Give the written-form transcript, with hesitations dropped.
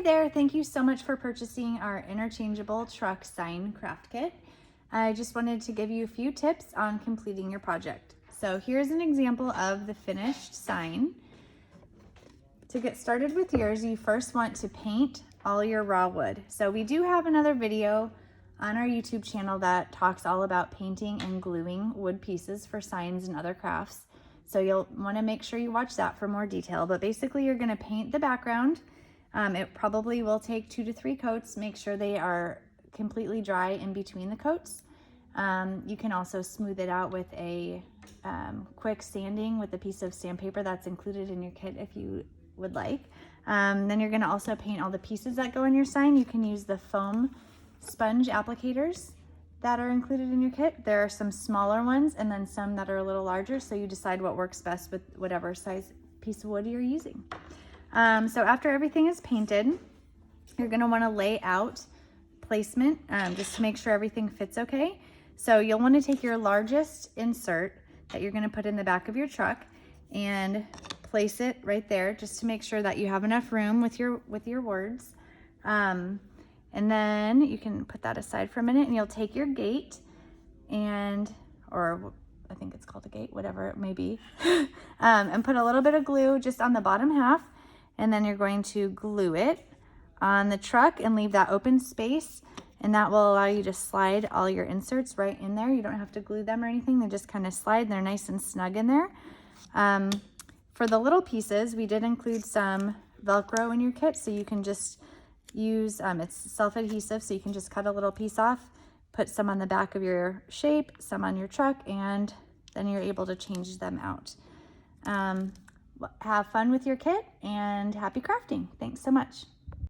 Hi there, thank you so much for purchasing our interchangeable truck sign craft kit. I just wanted to give you a few tips on completing your project. So here's an example of the finished sign. To get started with yours, you first want to paint all your raw wood. So we do have another video on our YouTube channel that talks all about painting and gluing wood pieces for signs and other crafts. So you'll want to make sure you watch that for more detail, but basically you're going to paint the background. It probably will take 2 to 3 coats. Make sure they are completely dry in between the coats. You can also smooth it out with a quick sanding with a piece of sandpaper that's included in your kit if you would like. Then you're going to also paint all the pieces that go in your sign. You can use the foam sponge applicators that are included in your kit. There are some smaller ones and then some that are a little larger, so you decide what works best with whatever size piece of wood you're using. So after everything is painted, you're going to want to lay out placement just to make sure everything fits okay. So you'll want to take your largest insert that you're going to put in the back of your truck and place it right there just to make sure that you have enough room with your words. And then you can put that aside for a minute, and you'll take your gate or I think it's called a gate, whatever it may be, and put a little bit of glue just on the bottom half. And then you're going to glue it on the truck and leave that open space, and that will allow you to slide all your inserts right in there. You don't have to glue them or anything. They just kind of slide. They're nice and snug in there. For the little pieces, we did include some Velcro in your kit, so you can just use, it's self-adhesive, so you can just cut a little piece off, put some on the back of your shape, some on your truck, and then you're able to change them out. Have fun with your kit and happy crafting. Thanks so much.